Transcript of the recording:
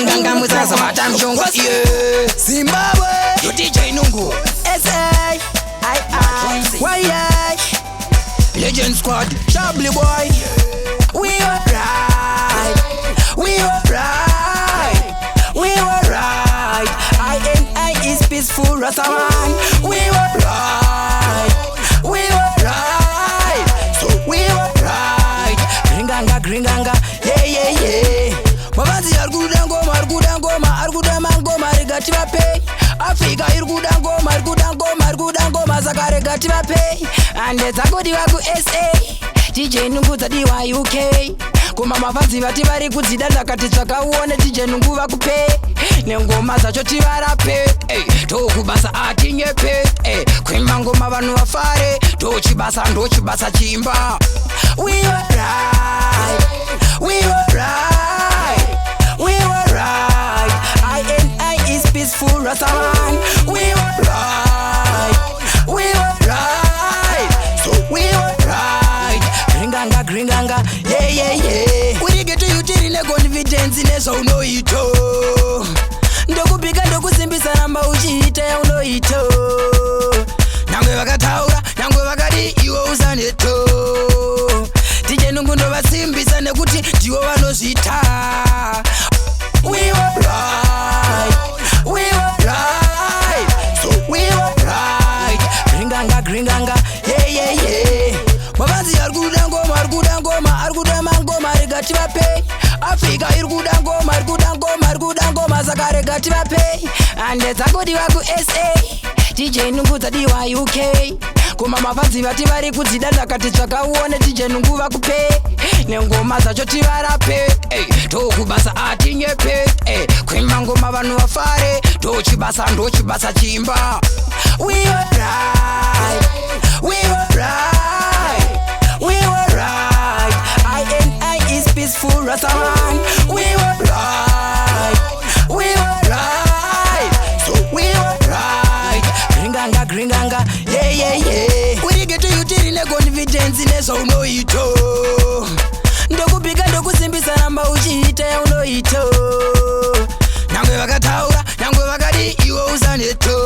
Ganga Muzaza Matam Jongo. Zimbabwe. You DJNungu. SA. I. Legend Squad. Chablis boy. We alright. We alright. We alright. I is peaceful Rastaman. We alright. We alright. So we alright. Gringanga. Yeah. Mavanzi argudangoma regati vape. Africa irgudangoma zakaregati vape. And it's a good waku SA. DJNungu dzadiwa UK. Kuma mavanzi vati vari kudzida dzakati tsvakauone DJNungu vakupe. Nengoma dzacho tivarape. Tokubasa atinyepe. Kwima ngoma vanhu vafare. Ndochibasa chimba. We alright. We alright. We alright. I is peaceful Rastaman. We alright. We alright. So we alright. Gringanga. Yeah. We get to you in confidence in so no ito. Ndokubika ndokusimbisa namba uchiita ya unoito. Nangwe vakataura, nangwe vakadi iwo usaneto. DJNungu ndovasimbisa nekuti ndiwo vanozvita. We alright. We alright. So we alright. Gringanga. Yeah. Mavanzi argudangoma regati vape. Africa irgudangoma zakaregati vape. And it's a good waku SA. DJNungu dzadiwa UK. Kuma mavanzi vati vari kudzida dzakati tsvakauone DJNungu vakupe. Nengoma dzacho tivarape. Tokubasa atinyepe. Kwima ngoma vanhu vafare. Ndochibasa chimba. We alright. We alright. We alright. I is peaceful Rastaman. We alright. We alright. So we alright. Gringanga. Yeah. We get to you in confidence in so no ito. Ndokubika ndokusimbisa namba uchiita ya unoito. Nangwe vakataura, nangwe vakadi iwo usaneto.